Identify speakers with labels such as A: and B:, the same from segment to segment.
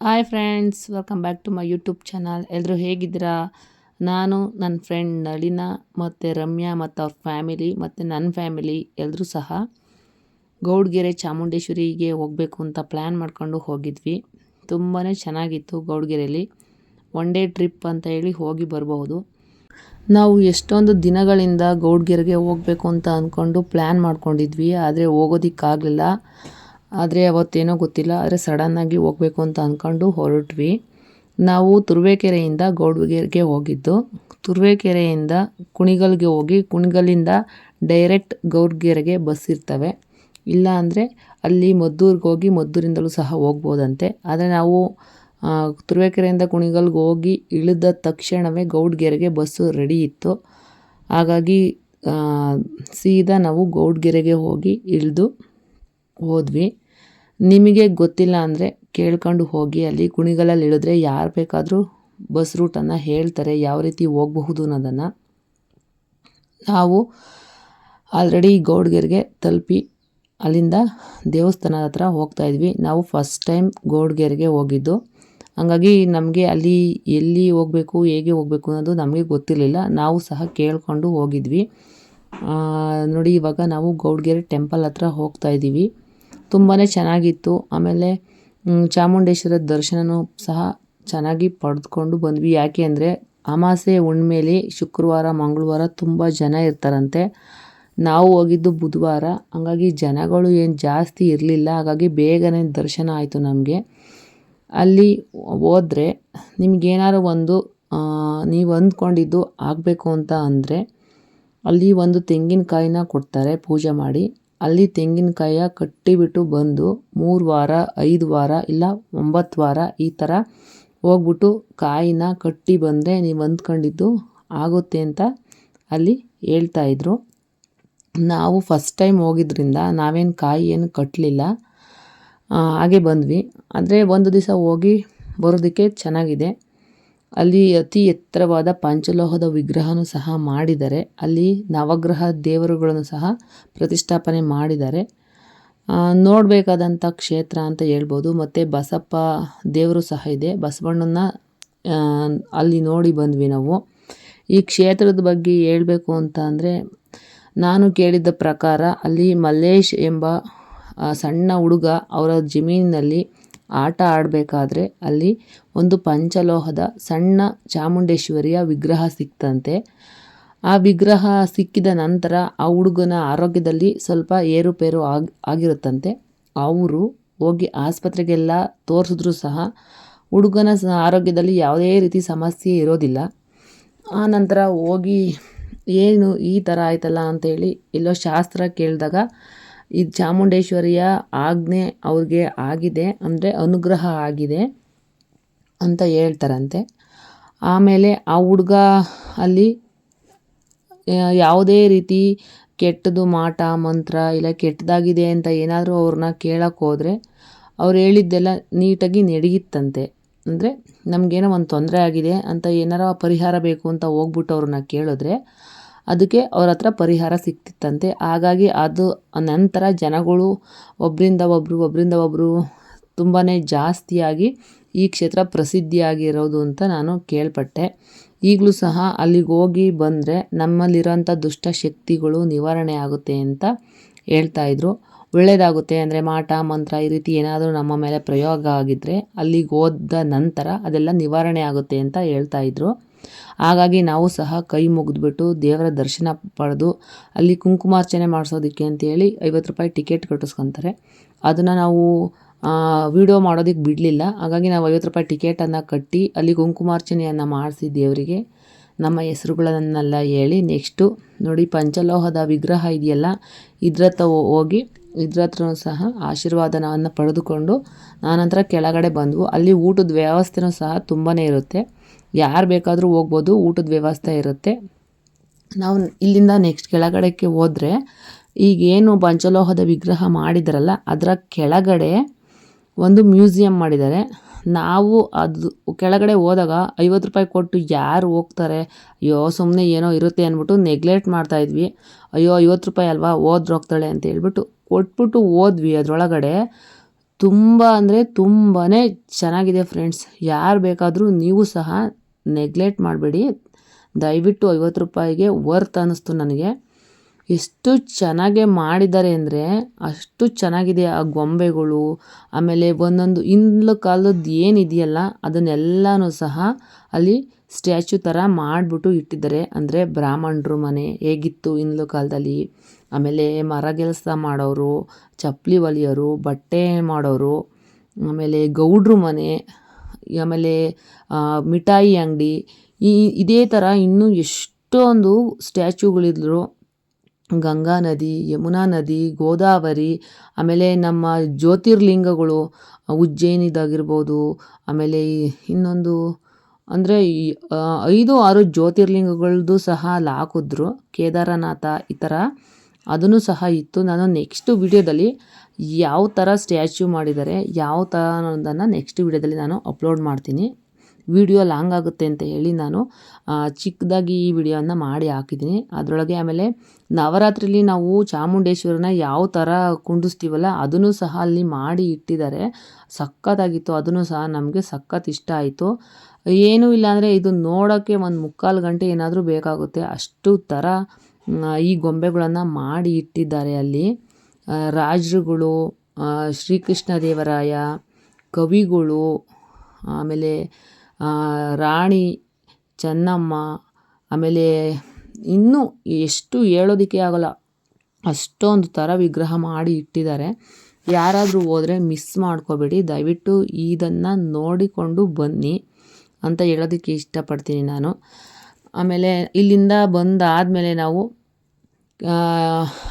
A: Hi friends, welcome back to my YouTube channel. ಎಲ್ಲರೂ ಹೇಗಿದ್ದೀರಾ? ನಾನು, ನನ್ನ ಫ್ರೆಂಡ್ ನಳಿನ ಮತ್ತು ರಮ್ಯಾ ಮತ್ತು ಅವ್ರ ಫ್ಯಾಮಿಲಿ ಮತ್ತು ನನ್ನ ಫ್ಯಾಮಿಲಿ ಎಲ್ಲರೂ ಸಹ ಗೌಡ್ಗೆರೆ ಚಾಮುಂಡೇಶ್ವರಿಗೆ ಹೋಗಬೇಕು ಅಂತ ಪ್ಲ್ಯಾನ್ ಮಾಡ್ಕೊಂಡು ಹೋಗಿದ್ವಿ. ತುಂಬಾ ಚೆನ್ನಾಗಿತ್ತು. ಗೌಡ್ಗೆರೆಯಲ್ಲಿ ಒನ್ ಡೇ ಟ್ರಿಪ್ ಅಂತ ಹೇಳಿ ಹೋಗಿ ಬರಬಹುದು. ನಾವು ಎಷ್ಟೊಂದು ದಿನಗಳಿಂದ ಗೌಡ್ಗೆರೆಗೆ ಹೋಗಬೇಕು ಅಂತ ಅಂದ್ಕೊಂಡು ಪ್ಲ್ಯಾನ್ ಮಾಡ್ಕೊಂಡಿದ್ವಿ, ಆದರೆ ಹೋಗೋದಕ್ಕಾಗಲಿಲ್ಲ. ಆದರೆ ಅವತ್ತೇನೋ ಗೊತ್ತಿಲ್ಲ, ಆದರೆ ಸಡನ್ನಾಗಿ ಹೋಗಬೇಕು ಅಂತ ಅಂದ್ಕೊಂಡು ಹೊರಟ್ವಿ. ನಾವು ತುರುವೇಕೆರೆಯಿಂದ ಗೌಡ್ಗೆರೆಗೆ ಹೋಗಿದ್ದು. ತುರುವೇಕೆರೆಯಿಂದ ಕುಣಿಗಲ್ಗೆ ಹೋಗಿ ಕುಣಿಗಲ್ಲಿಂದ ಡೈರೆಕ್ಟ್ ಗೌಡ್ಗೆರೆಗೆ ಬಸ್ ಇರ್ತವೆ. ಇಲ್ಲ ಅಂದರೆ ಅಲ್ಲಿ ಮದ್ದೂರಿಗೆ ಹೋಗಿ ಮದ್ದೂರಿಂದಲೂ ಸಹ ಹೋಗ್ಬೋದಂತೆ. ಆದರೆ ನಾವು ತುರುವೇಕೆರೆಯಿಂದ ಕುಣಿಗಲ್ಗೆ ಹೋಗಿ ಇಳಿದ ತಕ್ಷಣವೇ ಗೌಡ್ಗೆರೆಗೆ ಬಸ್ಸು ರೆಡಿ ಇತ್ತು. ಹಾಗಾಗಿ ಸೀದಾ ನಾವು ಗೌಡ್ಗೆರೆಗೆ ಹೋಗಿ ಇಳಿದು ಹೋದ್ವಿ. ನಿಮಗೆ ಗೊತ್ತಿಲ್ಲ ಅಂದರೆ ಕೇಳ್ಕೊಂಡು ಹೋಗಿ. ಅಲ್ಲಿ ಕುಣಿಗಲಲ್ಲಿ ಇಳಿದ್ರೆ ಯಾರು ಬೇಕಾದರೂ ಬಸ್ ರೂಟನ್ನು ಹೇಳ್ತಾರೆ, ಯಾವ ರೀತಿ ಹೋಗಬಹುದು ಅನ್ನೋದನ್ನು. ನಾವು ಆಲ್ರೆಡಿ ಗೌಡ್ಗೆರೆಗೆ ತಲುಪಿ ಅಲ್ಲಿಂದ ದೇವಸ್ಥಾನದ ಹತ್ರ ಹೋಗ್ತಾಯಿದ್ವಿ. ನಾವು ಫಸ್ಟ್ ಟೈಮ್ ಗೌಡ್ಗೆರೆಗೆ ಹೋಗಿದ್ದು, ಹಾಗಾಗಿ ನಮಗೆ ಅಲ್ಲಿ ಎಲ್ಲಿ ಹೋಗಬೇಕು, ಹೇಗೆ ಹೋಗಬೇಕು ಅನ್ನೋದು ನಮಗೆ ಗೊತ್ತಿರಲಿಲ್ಲ. ನಾವು ಸಹ ಕೇಳಿಕೊಂಡು ಹೋಗಿದ್ವಿ. ನೋಡಿ, ಇವಾಗ ನಾವು ಗೌಡ್ಗೆರೆ ಟೆಂಪಲ್ ಹತ್ರ ಹೋಗ್ತಾಯಿದ್ದೀವಿ. ತುಂಬಾ ಚೆನ್ನಾಗಿತ್ತು. ಆಮೇಲೆ ಚಾಮುಂಡೇಶ್ವರಿ ದರ್ಶನವೂ ಸಹ ಚೆನ್ನಾಗಿ ಪಡೆದುಕೊಂಡು ಬಂದ್ವಿ. ಯಾಕೆ ಅಂದರೆ ಅಮಾವಾಸ್ಯೆ ಹುಣ್ಣಿಮೆಲಿ ಶುಕ್ರವಾರ ಮಂಗಳವಾರ ತುಂಬ ಜನ ಇರ್ತಾರಂತೆ. ನಾವು ಹೋಗಿದ್ದು ಬುಧವಾರ, ಹಾಗಾಗಿ ಜನಗಳು ಏನು ಜಾಸ್ತಿ ಇರಲಿಲ್ಲ. ಹಾಗಾಗಿ ಬೇಗನೆ ದರ್ಶನ ಆಯಿತು ನಮಗೆ. ಅಲ್ಲಿ ಹೋದರೆ ನಿಮಗೇನಾದ್ರು ಒಂದು ನೀವು ಅಂದ್ಕೊಂಡಿದ್ದು ಆಗಬೇಕು ಅಂತ ಅಂದರೆ ಅಲ್ಲಿ ಒಂದು ತೆಂಗಿನಕಾಯಿನ ಕೊಡ್ತಾರೆ ಪೂಜೆ ಮಾಡಿ. ಅಲ್ಲಿ ತೆಂಗಿನಕಾಯ ಕಟ್ಟಿಬಿಟ್ಟು ಬಂದು 3 ವಾರ 5 ವಾರ ಇಲ್ಲ 9 ವಾರ ಈ ಥರ ಹೋಗ್ಬಿಟ್ಟು ಕಾಯಿನ ಕಟ್ಟಿ ಬಂದರೆ ನೀವು ಅಂದ್ಕೊಂಡಿದ್ದು ಆಗುತ್ತೆ ಅಂತ ಅಲ್ಲಿ ಹೇಳ್ತಾಯಿದ್ರು. ನಾವು ಫಸ್ಟ್ ಟೈಮ್ ಹೋಗಿದ್ರಿಂದ ನಾವೇನು ಕಾಯಿ ಏನು ಕಟ್ಟಲಿಲ್ಲ, ಹಾಗೆ ಬಂದ್ವಿ. ಆದರೆ ಒಂದು ದಿವಸ ಹೋಗಿ ಬರೋದಕ್ಕೆ ಚೆನ್ನಾಗಿದೆ. ಅಲ್ಲಿ ಅತಿ ಎತ್ತರವಾದ ಪಂಚಲೋಹದ ವಿಗ್ರಹನೂ ಸಹ ಮಾಡಿದ್ದಾರೆ. ಅಲ್ಲಿ ನವಗ್ರಹ ದೇವರುಗಳನ್ನು ಸಹ ಪ್ರತಿಷ್ಠಾಪನೆ ಮಾಡಿದ್ದಾರೆ. ನೋಡಬೇಕಾದಂಥ ಕ್ಷೇತ್ರ ಅಂತ ಹೇಳ್ಬೋದು. ಮತ್ತು ಬಸಪ್ಪ ದೇವರು ಸಹ ಇದೆ. ಬಸವಣ್ಣನ ಅಲ್ಲಿ ನೋಡಿ ಬಂದ್ವಿ ನಾವು. ಈ ಕ್ಷೇತ್ರದ ಬಗ್ಗೆ ಹೇಳಬೇಕು ಅಂತ ಅಂದರೆ, ನಾನು ಕೇಳಿದ್ದ ಪ್ರಕಾರ ಅಲ್ಲಿ ಮಲ್ಲೇಶ್ ಎಂಬ ಸಣ್ಣ ಹುಡುಗ ಅವರ ಜಮೀನಿನಲ್ಲಿ ಆಟ ಆಡಬೇಕಾದ್ರೆ ಅಲ್ಲಿ ಒಂದು ಪಂಚಲೋಹದ ಸಣ್ಣ ಚಾಮುಂಡೇಶ್ವರಿಯ ವಿಗ್ರಹ ಸಿಕ್ತಂತೆ. ಆ ವಿಗ್ರಹ ಸಿಕ್ಕಿದ ನಂತರ ಆ ಹುಡುಗನ ಆರೋಗ್ಯದಲ್ಲಿ ಸ್ವಲ್ಪ ಏರುಪೇರು ಆಗಿರುತ್ತಂತೆ. ಅವರು ಹೋಗಿ ಆಸ್ಪತ್ರೆಗೆಲ್ಲ ತೋರಿಸಿದ್ರೂ ಸಹ ಹುಡುಗನ ಆರೋಗ್ಯದಲ್ಲಿ ಯಾವುದೇ ರೀತಿ ಸಮಸ್ಯೆ ಇರೋದಿಲ್ಲ. ಆ ನಂತರ ಹೋಗಿ ಏನು ಈ ಥರ ಆಯ್ತಲ್ಲ ಅಂತೇಳಿ ಎಲ್ಲೋ ಶಾಸ್ತ್ರ ಕೇಳಿದಾಗ ಇದು ಚಾಮುಂಡೇಶ್ವರಿಯ ಆಜ್ಞೆ ಅವ್ರಿಗೆ ಆಗಿದೆ, ಅಂದರೆ ಅನುಗ್ರಹ ಆಗಿದೆ ಅಂತ ಹೇಳ್ತಾರಂತೆ. ಆಮೇಲೆ ಆ ಹುಡುಗ ಅಲ್ಲಿ ಯಾವುದೇ ರೀತಿ ಕೆಟ್ಟದು ಮಾಟ ಮಂತ್ರ ಇಲ್ಲ ಕೆಟ್ಟದಾಗಿದೆ ಅಂತ ಏನಾದರೂ ಅವ್ರನ್ನ ಕೇಳೋಕ್ಕೆ ಹೋದರೆ ಅವ್ರು ಹೇಳಿದ್ದೆಲ್ಲ ನೀಟಾಗಿ ನಡೆಯುತ್ತಂತೆ. ಅಂದರೆ ನಮಗೇನೋ ಒಂದು ತೊಂದರೆ ಆಗಿದೆ ಅಂತ ಏನಾರ ಪರಿಹಾರ ಬೇಕು ಅಂತ ಹೋಗ್ಬಿಟ್ಟು ಅವ್ರನ್ನ ಕೇಳಿದ್ರೆ ಅದಕ್ಕೆ ಅವ್ರ ಹತ್ರ ಪರಿಹಾರ ಸಿಕ್ತಿತ್ತಂತೆ. ಹಾಗಾಗಿ ಅದು ನಂತರ ಜನಗಳು ಒಬ್ಬರಿಂದ ಒಬ್ಬರು ತುಂಬಾ ಜಾಸ್ತಿಯಾಗಿ ಈ ಕ್ಷೇತ್ರ ಪ್ರಸಿದ್ಧಿಯಾಗಿರೋದು ಅಂತ ನಾನು ಕೇಳ್ಪಟ್ಟೆ. ಈಗಲೂ ಸಹ ಅಲ್ಲಿಗೆ ಹೋಗಿ ಬಂದರೆ ನಮ್ಮಲ್ಲಿರೋಂಥ ದುಷ್ಟಶಕ್ತಿಗಳು ನಿವಾರಣೆ ಆಗುತ್ತೆ ಅಂತ ಹೇಳ್ತಾಯಿದ್ರು. ಒಳ್ಳೆಯದಾಗುತ್ತೆ, ಅಂದರೆ ಮಾಟ ಮಂತ್ರ ಈ ರೀತಿ ಏನಾದರೂ ನಮ್ಮ ಮೇಲೆ ಪ್ರಯೋಗ ಆಗಿದ್ದರೆ ಅಲ್ಲಿಗೆ ಹೋದ ನಂತರ ಅದೆಲ್ಲ ನಿವಾರಣೆ ಆಗುತ್ತೆ ಅಂತ ಹೇಳ್ತಾಯಿದ್ರು. ಹಾಗಾಗಿ ನಾವು ಸಹ ಕೈ ಮುಗಿದ್ಬಿಟ್ಟು ದೇವರ ದರ್ಶನ ಪಡೆದು ಅಲ್ಲಿ ಕುಂಕುಮಾರ್ಚನೆ ಮಾಡಿಸೋದಕ್ಕೆ ಅಂತೇಳಿ 50 ರೂಪಾಯಿ ಟಿಕೆಟ್ ಕಟ್ಟಿಸ್ಕೊತಾರೆ. ಅದನ್ನು ನಾವು ವಿಡಿಯೋ ಮಾಡೋದಕ್ಕೆ ಬಿಡಲಿಲ್ಲ. ಹಾಗಾಗಿ ನಾವು 50 ರೂಪಾಯಿ ಟಿಕೆಟನ್ನು ಕಟ್ಟಿ ಅಲ್ಲಿ ಕುಂಕುಮಾರ್ಚನೆಯನ್ನು ಮಾಡಿಸಿ ದೇವರಿಗೆ ನಮ್ಮ ಹೆಸರುಗಳನ್ನೆಲ್ಲ ಹೇಳಿ ನೆಕ್ಸ್ಟು ನೋಡಿ ಪಂಚಲೋಹದ ವಿಗ್ರಹ ಇದೆಯಲ್ಲ, ಇದ್ರ ಹತ್ರ ಹೋಗಿ ಇದ್ರ ಹತ್ರ ಸಹ ಆಶೀರ್ವಾದನವನ್ನು ಪಡೆದುಕೊಂಡು ಆನಂತರ ಕೆಳಗಡೆ ಬಂದವು. ಅಲ್ಲಿ ಊಟದ ವ್ಯವಸ್ಥೆನೂ ಸಹ ತುಂಬಾ ಇರುತ್ತೆ. ಯಾರು ಬೇಕಾದರೂ ಹೋಗ್ಬೋದು, ಊಟದ ವ್ಯವಸ್ಥೆ ಇರುತ್ತೆ. ನಾವು ಇಲ್ಲಿಂದ ನೆಕ್ಸ್ಟ್ ಕೆಳಗಡೆಗೆ ಹೋದರೆ ಈಗೇನು ಪಂಚಲೋಹದ ವಿಗ್ರಹ ಮಾಡಿದಾರಲ್ಲ ಅದರ ಕೆಳಗಡೆ ಒಂದು ಮ್ಯೂಸಿಯಂ ಮಾಡಿದ್ದಾರೆ. ನಾವು ಅದು ಕೆಳಗಡೆ ಹೋದಾಗ 50 ರೂಪಾಯಿ ಕೊಟ್ಟು ಯಾರು ಹೋಗ್ತಾರೆ, ಅಯ್ಯೋ ಸುಮ್ಮನೆ ಏನೋ ಇರುತ್ತೆ ಅಂದ್ಬಿಟ್ಟು ನೆಗ್ಲೆಕ್ಟ್ ಮಾಡ್ತಾಯಿದ್ವಿ. ಅಯ್ಯೋ 50 ರೂಪಾಯಿ ಅಲ್ವಾ ಹೋಗ್ತಾಳೆ ಅಂತ ಹೇಳ್ಬಿಟ್ಟು ಕೊಟ್ಬಿಟ್ಟು ಹೋದ್ವಿ. ಅದರೊಳಗಡೆ ತುಂಬ ಅಂದರೆ ತುಂಬಾ ಚೆನ್ನಾಗಿದೆ ಫ್ರೆಂಡ್ಸ್. ಯಾರು ಬೇಕಾದರೂ ನೀವು ಸಹ ನೆಗ್ಲೆಕ್ಟ್ ಮಾಡಬೇಡಿ. ದಯವಿಟ್ಟು 50 ರೂಪಾಯಿಗೆ ವರ್ತ್ ಅನ್ನಿಸ್ತು ನನಗೆ. ಎಷ್ಟು ಚೆನ್ನಾಗೆ ಮಾಡಿದ್ದಾರೆ ಅಂದರೆ ಅಷ್ಟು ಚೆನ್ನಾಗಿದೆ ಆ ಗೊಂಬೆಗಳು. ಆಮೇಲೆ ಒಂದೊಂದು ಹಿಂದ್ಲ ಕಾಲದ್ದು ಏನಿದೆಯಲ್ಲ ಅದನ್ನೆಲ್ಲನೂ ಸಹ ಅಲ್ಲಿ ಸ್ಟ್ಯಾಚ್ಯೂ ಥರ ಮಾಡಿಬಿಟ್ಟು ಇಟ್ಟಿದ್ದಾರೆ. ಅಂದರೆ ಬ್ರಾಹ್ಮಣರು ಮನೆ ಹೇಗಿತ್ತು ಹಿಂದ್ಲ ಕಾಲದಲ್ಲಿ, ಆಮೇಲೆ ಮರಗೆಲಸ ಮಾಡೋರು, ಚಪ್ಪಲಿ ಹೊಲಿಯೋರು, ಬಟ್ಟೆ ಮಾಡೋರು, ಆಮೇಲೆ ಗೌಡ್ರು ಮನೆ, ಆಮೇಲೆ ಮಿಠಾಯಿ ಅಂಗಡಿ, ಇದೇ ಥರ ಇನ್ನೂ ಎಷ್ಟೊಂದು ಸ್ಟ್ಯಾಚ್ಯೂಗಳಿದ್ರು. ಗಂಗಾ ನದಿ, ಯಮುನಾ ನದಿ, ಗೋದಾವರಿ, ಆಮೇಲೆ ನಮ್ಮ ಜ್ಯೋತಿರ್ಲಿಂಗಗಳು ಉಜ್ಜಯಿನಿದಾಗಿರ್ಬೋದು, ಆಮೇಲೆ ಇನ್ನೊಂದು ಅಂದರೆ 5-6 ಜ್ಯೋತಿರ್ಲಿಂಗಗಳದ್ದು ಸಹ ಅಲ್ಲಿ ಹಾಕಿದ್ರು. ಕೇದಾರನಾಥ ಈ ಥರ ಅದನ್ನು ಸಹ ಇತ್ತು. ನಾನು ನೆಕ್ಸ್ಟ್ ವಿಡಿಯೋದಲ್ಲಿ ಯಾವ ಥರ ಸ್ಟ್ಯಾಚ್ಯೂ ಮಾಡಿದ್ದಾರೆ, ಯಾವ ಥರ ಅನ್ನೋದನ್ನು ನೆಕ್ಸ್ಟ್ ವಿಡಿಯೋದಲ್ಲಿ ನಾನು ಅಪ್ಲೋಡ್ ಮಾಡ್ತೀನಿ. ವಿಡಿಯೋ ಲಾಂಗ್ ಆಗುತ್ತೆ ಅಂತ ಹೇಳಿ ನಾನು ಚಿಕ್ಕದಾಗಿ ಈ ವಿಡಿಯೋನ ಮಾಡಿ ಹಾಕಿದ್ದೀನಿ. ಅದರೊಳಗೆ ಆಮೇಲೆ ನವರಾತ್ರಿಲಿ ನಾವು ಚಾಮುಂಡೇಶ್ವರಿನ ಯಾವ ಥರ ಕುಂಡಿಸ್ತೀವಲ್ಲ ಅದನ್ನು ಸಹ ಅಲ್ಲಿ ಮಾಡಿ ಇಟ್ಟಿದ್ದಾರೆ. ಸಖತ್ತಾಗಿತ್ತು. ಅದನ್ನು ಸಹ ನಮಗೆ ಸಖತ್ ಇಷ್ಟ ಆಯಿತು. ಏನೂ ಇಲ್ಲ ಅಂದರೆ ಇದು ನೋಡೋಕ್ಕೆ 1-3/4 ಗಂಟೆ ಏನಾದರೂ ಬೇಕಾಗುತ್ತೆ. ಅಷ್ಟು ಥರ ಈ ಗೊಂಬೆಗಳನ್ನು ಮಾಡಿ ಇಟ್ಟಿದ್ದಾರೆ ಅಲ್ಲಿ. ರಾಜರುಗಳು, ಶ್ರೀಕೃಷ್ಣ ದೇವರಾಯ, ಕವಿಗಳು, ಆಮೇಲೆ ರಾಣಿ ಚೆನ್ನಮ್ಮ, ಆಮೇಲೆ ಇನ್ನೂ ಎಷ್ಟು ಹೇಳೋದಕ್ಕೆ ಆಗೋಲ್ಲ, ಅಷ್ಟೊಂದು ಥರ ವಿಗ್ರಹ ಮಾಡಿ ಇಟ್ಟಿದ್ದಾರೆ. ಯಾರಾದರೂ ಹೋದರೆ ಮಿಸ್ ಮಾಡ್ಕೋಬೇಡಿ, ದಯವಿಟ್ಟು ಇದನ್ನು ನೋಡಿಕೊಂಡು ಬನ್ನಿ ಅಂತ ಹೇಳೋದಕ್ಕೆ ಇಷ್ಟಪಡ್ತೀನಿ ನಾನು. ಆಮೇಲೆ ಇಲ್ಲಿಂದ ಬಂದಾದಮೇಲೆ ನಾವು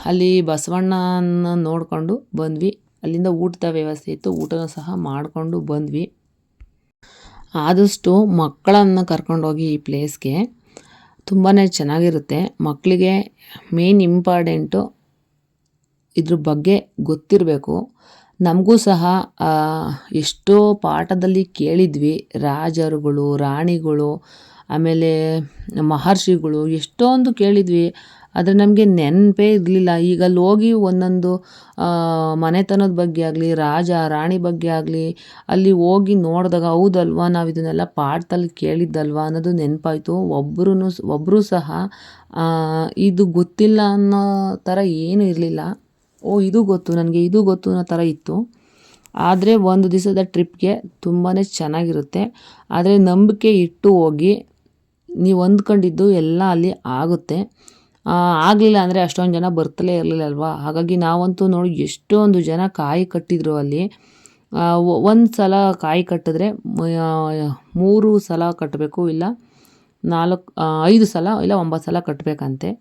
A: ಅಲ್ಲಿ ಬಸವಣ್ಣನ ನೋಡಿಕೊಂಡು ಬಂದ್ವಿ. ಅಲ್ಲಿಂದ ಊಟದ ವ್ಯವಸ್ಥೆ ಇತ್ತು, ಊಟನೂ ಸಹ ಮಾಡಿಕೊಂಡು ಬಂದ್ವಿ. ಆದಷ್ಟು ಮಕ್ಕಳನ್ನು ಕರ್ಕೊಂಡೋಗಿ ಈ ಪ್ಲೇಸ್ಗೆ, ತುಂಬಾ ಚೆನ್ನಾಗಿರುತ್ತೆ. ಮಕ್ಕಳಿಗೆ ಮೇನ್ ಇಂಪಾರ್ಟೆಂಟು ಇದ್ರ ಬಗ್ಗೆ ಗೊತ್ತಿರಬೇಕು. ನಮಗೂ ಸಹ ಎಷ್ಟೋ ಪಾಠದಲ್ಲಿ ಕೇಳಿದ್ವಿ, ರಾಜರುಗಳು, ರಾಣಿಗಳು, ಆಮೇಲೆ ಮಹರ್ಷಿಗಳು ಎಷ್ಟೊಂದು ಕೇಳಿದ್ವಿ. ಆದರೆ ನಮಗೆ ನೆನಪೇ ಇರಲಿಲ್ಲ. ಈಗ ಅಲ್ಲಿ ಹೋಗಿ ಒಂದೊಂದು ಮನೆತನದ ಬಗ್ಗೆ ಆಗಲಿ, ರಾಜ ರಾಣಿ ಬಗ್ಗೆ ಆಗಲಿ ಅಲ್ಲಿ ಹೋಗಿ ನೋಡಿದಾಗ ಹೌದಲ್ವಾ, ನಾವು ಇದನ್ನೆಲ್ಲ ಪಾಠದಲ್ಲಿ ಕೇಳಿದ್ದಲ್ವಾ ಅನ್ನೋದು ನೆನಪಾಯಿತು. ಒಬ್ಬರು ಸಹ ಇದು ಗೊತ್ತಿಲ್ಲ ಅನ್ನೋ ಥರ ಏನೂ ಇರಲಿಲ್ಲ. ಇದು ಗೊತ್ತು ನನಗೆ, ಇದು ಗೊತ್ತು ಅನ್ನೋ ಥರ ಇತ್ತು. ಆದರೆ ಒಂದು ದಿವಸದ ಟ್ರಿಪ್ಗೆ ತುಂಬಾ ಚೆನ್ನಾಗಿರುತ್ತೆ. ಆದರೆ ನಂಬಿಕೆ ಇಟ್ಟು ಹೋಗಿ, ನೀವು ಅಂದ್ಕೊಂಡಿದ್ದು ಎಲ್ಲ ಅಲ್ಲಿ ಆಗುತ್ತೆ. ಆಗಲಿಲ್ಲ ಅಂದರೆ ಅಷ್ಟೊಂದು ಜನ ಬರ್ತಲೇ ಇರಲಿಲ್ಲಲ್ವ. ಹಾಗಾಗಿ ನಾವಂತೂ ನೋಡಿ ಎಷ್ಟೊಂದು ಜನ ಕಾಯಿ ಕಟ್ಟಿದ್ರು ಅಲ್ಲಿ. ಒಂದು ಸಲ ಕಾಯಿ ಕಟ್ಟಿದ್ರೆ 3 ಸಲ ಕಟ್ಟಬೇಕು, ಇಲ್ಲ 5 ಸಲ ಇಲ್ಲ 9 ಸಲ ಕಟ್ಟಬೇಕಂತೆ.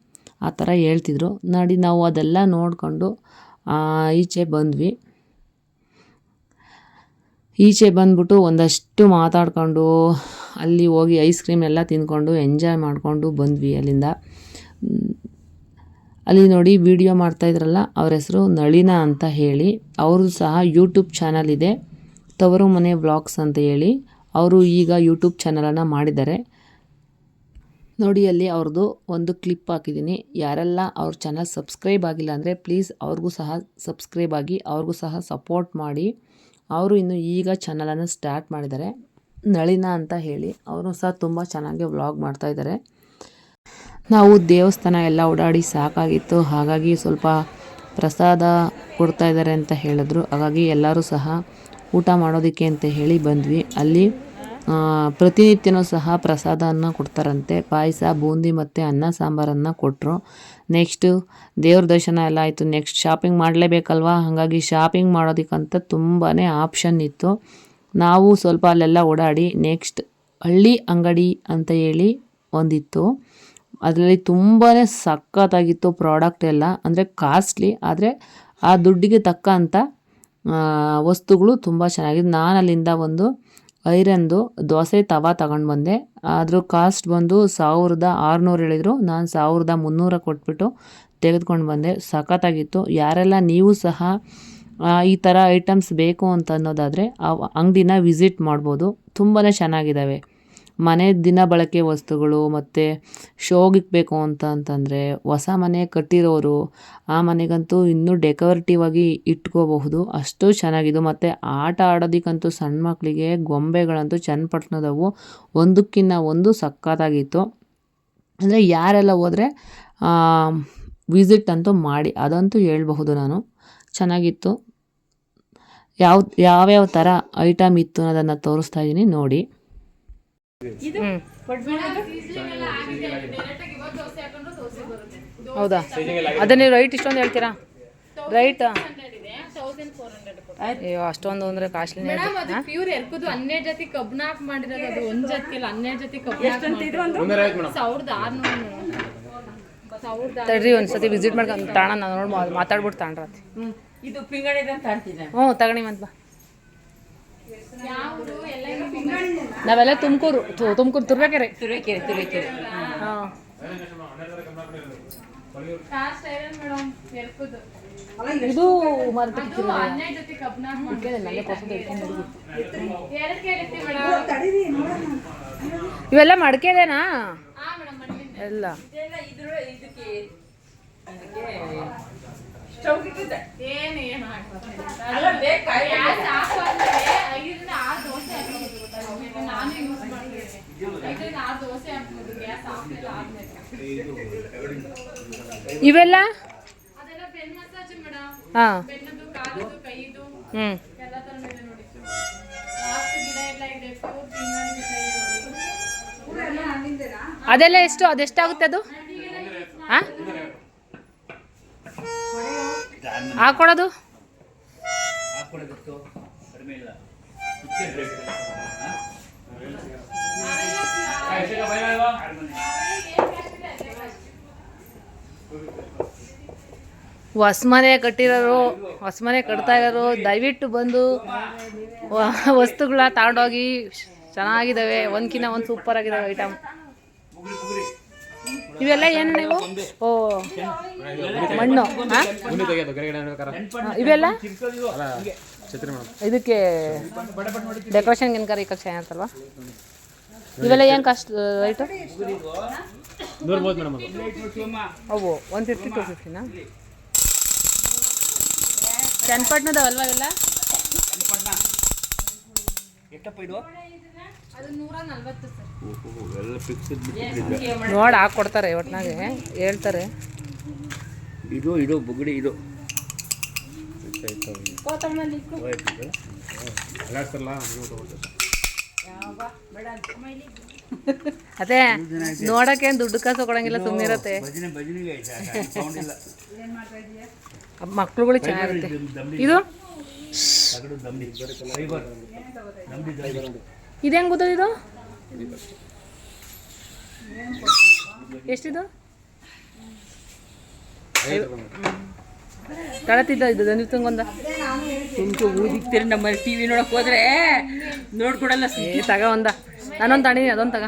A: ಆ ಥರ ಹೇಳ್ತಿದ್ರು. ನೋಡಿ ನಾವು ಅದೆಲ್ಲ ನೋಡಿಕೊಂಡು ಈಚೆ ಬಂದ್ವಿ. ಈಚೆ ಬಂದ್ಬಿಟ್ಟು ಒಂದಷ್ಟು ಮಾತಾಡ್ಕೊಂಡು ಅಲ್ಲಿ ಹೋಗಿ ಐಸ್ ಕ್ರೀಮ್ ಎಲ್ಲ ತಿಂದ್ಕೊಂಡು ಎಂಜಾಯ್ ಮಾಡಿಕೊಂಡು ಬಂದ್ವಿ ಅಲ್ಲಿಂದ. ಅಲ್ಲಿ ನೋಡಿ ವಿಡಿಯೋ ಮಾಡ್ತಾಯಿದ್ರಲ್ಲ, ಅವ್ರ ಹೆಸರು ನಳಿನ ಅಂತ ಹೇಳಿ. ಅವ್ರದ್ದು ಸಹ ಯೂಟ್ಯೂಬ್ ಚಾನಲ್ ಇದೆ, ತವರು ಮನೆ ವ್ಲಾಗ್ಸ್ ಅಂತ ಹೇಳಿ. ಅವರು ಈಗ ಯೂಟ್ಯೂಬ್ ಚಾನಲನ್ನು ಮಾಡಿದ್ದಾರೆ ನೋಡಿ. ಅಲ್ಲಿ ಅವ್ರದ್ದು ಒಂದು ಕ್ಲಿಪ್ ಹಾಕಿದ್ದೀನಿ. ಯಾರೆಲ್ಲ ಅವ್ರ ಚಾನಲ್ ಸಬ್ಸ್ಕ್ರೈಬ್ ಆಗಿಲ್ಲ ಅಂದರೆ ಪ್ಲೀಸ್ ಅವ್ರಿಗೂ ಸಹ ಸಬ್ಸ್ಕ್ರೈಬ್ ಆಗಿ, ಅವ್ರಿಗೂ ಸಹ ಸಪೋರ್ಟ್ ಮಾಡಿ. ಅವರು ಇನ್ನು ಈಗ ಚಾನಲನ್ನು ಸ್ಟಾರ್ಟ್ ಮಾಡಿದ್ದಾರೆ, ನಳಿನ ಅಂತ ಹೇಳಿ. ಅವರು ಸಹ ತುಂಬ ಚೆನ್ನಾಗಿ ವ್ಲಾಗ್ ಮಾಡ್ತಾಯಿದ್ದಾರೆ. ನಾವು ದೇವಸ್ಥಾನ ಎಲ್ಲ ಓಡಾಡಿ ಸಾಕಾಗಿತ್ತು, ಹಾಗಾಗಿ ಸ್ವಲ್ಪ ಪ್ರಸಾದ ಕೊಡ್ತಾಯಿದ್ದಾರೆ ಅಂತ ಹೇಳಿದ್ರು. ಹಾಗಾಗಿ ಎಲ್ಲರೂ ಸಹ ಊಟ ಮಾಡೋದಕ್ಕೆ ಅಂತ ಹೇಳಿ ಬಂದ್ವಿ. ಅಲ್ಲಿ ಪ್ರತಿನಿತ್ಯನೂ ಸಹ ಪ್ರಸಾದವನ್ನು ಕೊಡ್ತಾರಂತೆ. ಪಾಯಸ, ಬೂಂದಿ ಮತ್ತು ಅನ್ನ ಸಾಂಬಾರನ್ನು ಕೊಟ್ಟರು. ನೆಕ್ಸ್ಟು ದೇವ್ರ ದರ್ಶನ ಎಲ್ಲ ಆಯಿತು. ನೆಕ್ಸ್ಟ್ ಶಾಪಿಂಗ್ ಮಾಡಲೇಬೇಕಲ್ವ, ಹಾಗಾಗಿ ಶಾಪಿಂಗ್ ಮಾಡೋದಕ್ಕಂತ ತುಂಬಾ ಆಪ್ಷನ್ ಇತ್ತು. ನಾವು ಸ್ವಲ್ಪ ಅಲ್ಲೆಲ್ಲ ಓಡಾಡಿ ನೆಕ್ಸ್ಟ್ ಹಳ್ಳಿ ಅಂಗಡಿ ಅಂತ ಹೇಳಿ ಒಂದಿತ್ತು. ಅದರಲ್ಲಿ ತುಂಬಾ ಸಖತ್ತಾಗಿತ್ತು ಪ್ರಾಡಕ್ಟ್ ಎಲ್ಲ. ಅಂದರೆ ಕಾಸ್ಟ್ಲಿ, ಆದರೆ ಆ ದುಡ್ಡಿಗೆ ತಕ್ಕಂಥ ವಸ್ತುಗಳು ತುಂಬ ಚೆನ್ನಾಗಿದೆ. ನಾನು ಅಲ್ಲಿಂದ ಒಂದು ಐರನ್ದು ದೋಸೆ ತವ ತಗೊಂಡು ಬಂದೆ. ಅದ್ರ ಕಾಸ್ಟ್ ಬಂದು 1600 ಹೇಳಿದರು. ನಾನು 1300 ಕೊಟ್ಬಿಟ್ಟು ತೆಗೆದುಕೊಂಡು ಬಂದೆ. ಸಖತ್ತಾಗಿತ್ತು. ಯಾರೆಲ್ಲ ನೀವು ಸಹ ಈ ಥರ ಐಟಮ್ಸ್ ಬೇಕು ಅಂತ ಅನ್ನೋದಾದರೆ ಆ ಅಂಗಡಿನ ವಿಸಿಟ್ ಮಾಡ್ಬೋದು, ತುಂಬಾ ಚೆನ್ನಾಗಿದ್ದಾವೆ. ಮನೆ ದಿನ ಬಳಕೆ ವಸ್ತುಗಳು ಮತ್ತು ಶೋಗಿಕ್ಬೇಕು ಅಂತಂದರೆ ಹೊಸ ಮನೆ ಕಟ್ಟಿರೋರು ಆ ಮನೆಗಂತೂ ಇನ್ನೂ ಡೆಕೋರೇಟಿವ್ ಆಗಿ ಇಟ್ಕೋಬಹುದು, ಅಷ್ಟು ಚೆನ್ನಾಗಿದ್ದು. ಮತ್ತು ಆಟ ಆಡೋದಕ್ಕಂತೂ ಸಣ್ಣ ಮಕ್ಕಳಿಗೆ ಗೊಂಬೆಗಳಂತೂ ಚನ್ನಪಟ್ಟಣದವು ಒಂದಕ್ಕಿಂತ ಒಂದು ಸಖತ್ತಾಗಿತ್ತು. ಅಂದರೆ ಯಾರೆಲ್ಲ ಹೋದರೆ ವಿಸಿಟ್ ಅಂತೂ ಮಾಡಿ, ಅದಂತೂ ಹೇಳ್ಬಹುದು ನಾನು. ಚೆನ್ನಾಗಿತ್ತು. ಯಾವ್ಯಾವ ಥರ ಐಟಮ್ ಇತ್ತು ಅನ್ನೋದನ್ನು ತೋರಿಸ್ತಾ ಇದ್ದೀನಿ ನೋಡಿ. ಹೌದಾ, ಅದೇ ನೀವು ರೈಟ್ ಇಷ್ಟೊಂದು ಹೇಳ್ತೀರಾ? ರೈಟ್ ಅಯ್ಯೋ ಅಷ್ಟೊಂದು ಅಂದ್ರೆ ಕಾಸ್ಟ್ಲಿ.
B: ಪ್ಯೂರ್ ಎರ್ಕುದು 12 ಜೊತೆ ಕಬ್ನಾಕ್ ಮಾಡಿರೋದು, ಅದು ಒಂದ್ ಜೊತೆ 12 ಜೊತೆ ಕಬ್ನಾಕ್ 1600.
A: ತಡ್ರಿ ಒಂದ್ಸತಿ ವಿಸಿಟ್ ಮಾಡ್ಕೊಂಡು ತಾಣ ನಾನು ನೋಡಿ ಮಾತಾಡ್ಬಿಟ್ಟು ತಾಣ್ರತಿ.
B: ಇದು ಪಿಂಗಡಿದ ತಾಣ್ತೀನಿ.
A: ತಗಣಿ ಮತ್ ಬಾ. ನಾವೆಲ್ಲ ತುಮಕೂರು ತುರುವೇಕೆರೆ. ಹಾಂ ಇದು ಇವೆಲ್ಲ ಮಡಕೆದೇನಾ ಎಲ್ಲ? ಇವೆಲ್ಲ ಹಾಂ ಅದೆಲ್ಲ ಎಷ್ಟು? ಅದೆಷ್ಟಾಗುತ್ತೆ ಅದು? ಹಾಂ ಹಾಕೊಡೋದು ಹೊಸ್ಮನೆ ಕಟ್ಟಿರೋರು, ಹೊಸ್ಮನೆ ಕಟ್ತಾ ಇರೋರು ದಯವಿಟ್ಟು ಬಂದು ವಸ್ತುಗಳ ತಗೊಂಡೋಗಿ. ಚೆನ್ನಾಗಿದ್ದಾವೆ, ಒಂದ್ಕಿನ್ನ ಒಂದು ಸೂಪರ್ ಆಗಿದ್ದಾವೆ ಐಟಮ್. ಇವೆಲ್ಲ ಏನು ನೀವು? ಓ ಮಣ್ಣು. ಇವೆಲ್ಲ ಇದಕ್ಕೆ ಡೆಕೋರೇಷನ್ಗೆ ಏನ್ಕಾರ ಈಗ ಚೆನ್ನಾಗಿರ್ತಲ್ವ? ಇವೆಲ್ಲ ಏನು ಕಾಸ್ಟ್ ರೈಟು? ಅವು 150 250ನಾ? ಚನ್ನಪಟ್ಟಣದವಲ್ವ ಇವೆಲ್ಲ? ನೋಡಿ ಹಾಕ್ಕೊಡ್ತಾರೆ, ಒಟ್ನಾಗೆ ಹೇಳ್ತಾರೆ.
C: ಇದು ಇದು ಬುಗುಡಿ ಇದು
A: ಅದೇ ನೋಡಕ್ಕೆ ದುಡ್ಡು ಕಾಸು ಕೊಡಂಗಿಲ್ಲ, ಸುಮ್ಮನಿರತ್ತೆ. ಮಕ್ಳುಗಳಿಗೆ ಚೆನ್ನಾಗಿರುತ್ತೆ. ಇದು ಇದೇನು ಗೊತ್ತದ? ಇದು ಎಷ್ಟಿದು? ತಳತಿದ್ದ ಇದು ದಂದಿತ್ತಂಗೊಂದ
B: ಊದಿಕ್ತೀರಿ. ನಮ್ಮಲ್ಲಿ ಟಿವಿ ನೋಡಕ್ ಹೋದ್ರೆ ನೋಡ್ಕೊಡಲ್ಲ.
A: ತಗ ಒಂದ, ನಾನೊಂದು ತಗೊಂಡಿದ್ದೀನಿ, ಅದೊಂದು ತಗ.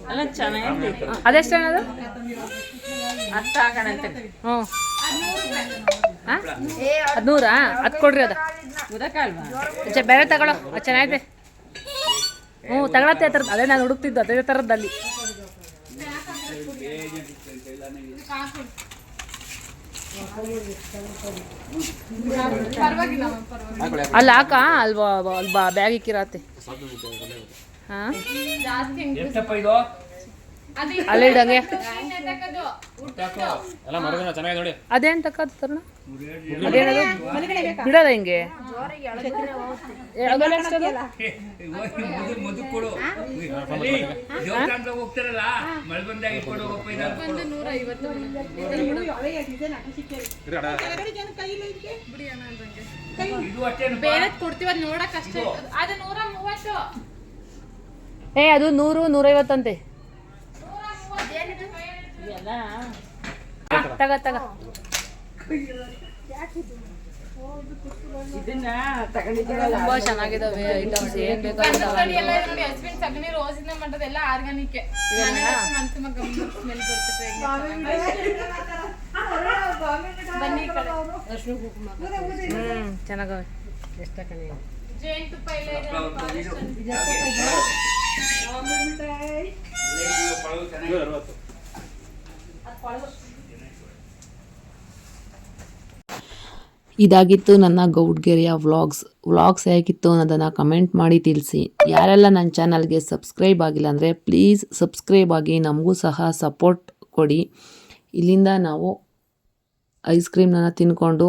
B: ಅಲ್ಲ ಚೆನ್ನಾಗಿ.
A: ಅದೆಷ್ಟು ಅನ್ನೋದು?
B: ಅಷ್ಟ ಹಾಕೋಣಂತೆ.
A: ಹ್ಞೂ 100? ಅದು ಕೊಡ್ರಿ. ಅದು ಬೇರೆ ತಗೊಳ್ಳೋ, ಅದು ಚೆನ್ನಾಗಿದೆ. ಹ್ಞೂ ತಗೊಳತ್ತೆ ಆ ಥರದ್ದು. ಅದೇ ನಾನು ಹುಡುಕ್ತಿದ್ದು ಅದೇ ಥರದ್ದಲ್ಲಿ. ಅಲ್ಲಿ ಹಾಕ, ಅಲ್ವಾ ಬ್ಯಾಗ್ ಇಕ್ಕಿರತ್ತೆ. ಹಾಂ ಅಲ್ಲೇ ಇಡಂಗೆ. ಅದೇನು ತಕ್ಕದು ತರೋಣ? ಅದೇನದು ಬಿಡೋದ ಹಿಂಗೆ?
B: ಬೇರೆ ಕೊಡ್ತೀವಿ, ನೋಡಕ್ ಅಷ್ಟೇ. ಅದು 130.
A: ಅದು 100 150 ಅಂತೆ. ತಗ ತಗ. ತುಂಬಾ ಚೆನ್ನಾಗಿದಾವೆ ಐಟಮ್ಸ್. ಏನ್ ಬೇಕಾದ್ರೆ
B: ಸಗಣಿ ರೋಸಿನ ಮಾಡೋದೆಲ್ಲ ಆರ್ಗಾನಿಕ್.
A: ಚೆನ್ನಾಗವೆ.
B: ಜೇನುತುಪ್ಪ ಇಲ್ಲ.
A: ಇದಾಗಿತ್ತು ನನ್ನ ಗೌಡ್ಗೆರೆಯ ವ್ಲಾಗ್ಸ್ ಹೇಗಿತ್ತು ಅನ್ನೋದನ್ನು ಕಮೆಂಟ್ ಮಾಡಿ ತಿಳಿಸಿ. ಯಾರೆಲ್ಲ ನನ್ನ ಚಾನಲ್ಗೆ ಸಬ್ಸ್ಕ್ರೈಬ್ ಆಗಿಲ್ಲ ಅಂದರೆ ಪ್ಲೀಸ್ ಸಬ್ಸ್ಕ್ರೈಬ್ ಆಗಿ ನಮಗೂ ಸಹ ಸಪೋರ್ಟ್ ಕೊಡಿ. ಇಲ್ಲಿಂದ ನಾವು ಐಸ್ ಕ್ರೀಮ್ನ ತಿಂದ್ಕೊಂಡು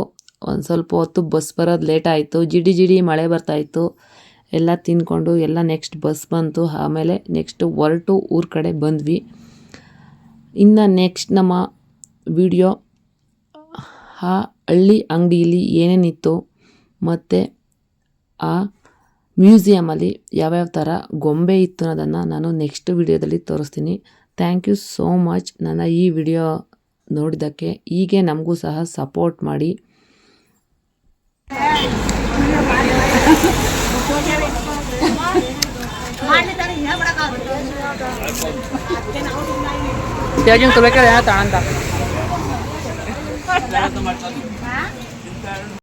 A: ಒಂದು ಸ್ವಲ್ಪ ಹೊತ್ತು ಬಸ್ ಬರೋದು ಲೇಟ್ ಆಯಿತು. ಜಿಡಿ ಮಳೆ ಬರ್ತಾಯಿತ್ತು. ಎಲ್ಲ ತಿಂದ್ಕೊಂಡು ಎಲ್ಲ ನೆಕ್ಸ್ಟ್ ಬಸ್ ಬಂತು. ಆಮೇಲೆ ನೆಕ್ಸ್ಟ್ ಹೊರಟು ಊರ ಕಡೆ ಬಂದ್ವಿ. ಇನ್ನು ನೆಕ್ಸ್ಟ್ ನಮ್ಮ ವಿಡಿಯೋ ಆ ಹಳ್ಳಿ ಅಂಗಡಿಯಲ್ಲಿ ಏನೇನಿತ್ತು ಮತ್ತು ಆ ಮ್ಯೂಸಿಯಮಲ್ಲಿ ಯಾವ್ಯಾವ ಥರ ಗೊಂಬೆ ಇತ್ತು ಅನ್ನೋದನ್ನು ನಾನು ನೆಕ್ಸ್ಟ್ ವಿಡಿಯೋದಲ್ಲಿ ತೋರಿಸ್ತೀನಿ. ಥ್ಯಾಂಕ್ ಯು ಸೋ ಮಚ್ ನನ್ನ ಈ ವಿಡಿಯೋ ನೋಡಿದ್ದಕ್ಕೆ. ಹೀಗೆ ನಮಗೂ ಸಹ ಸಪೋರ್ಟ್ ಮಾಡಿ.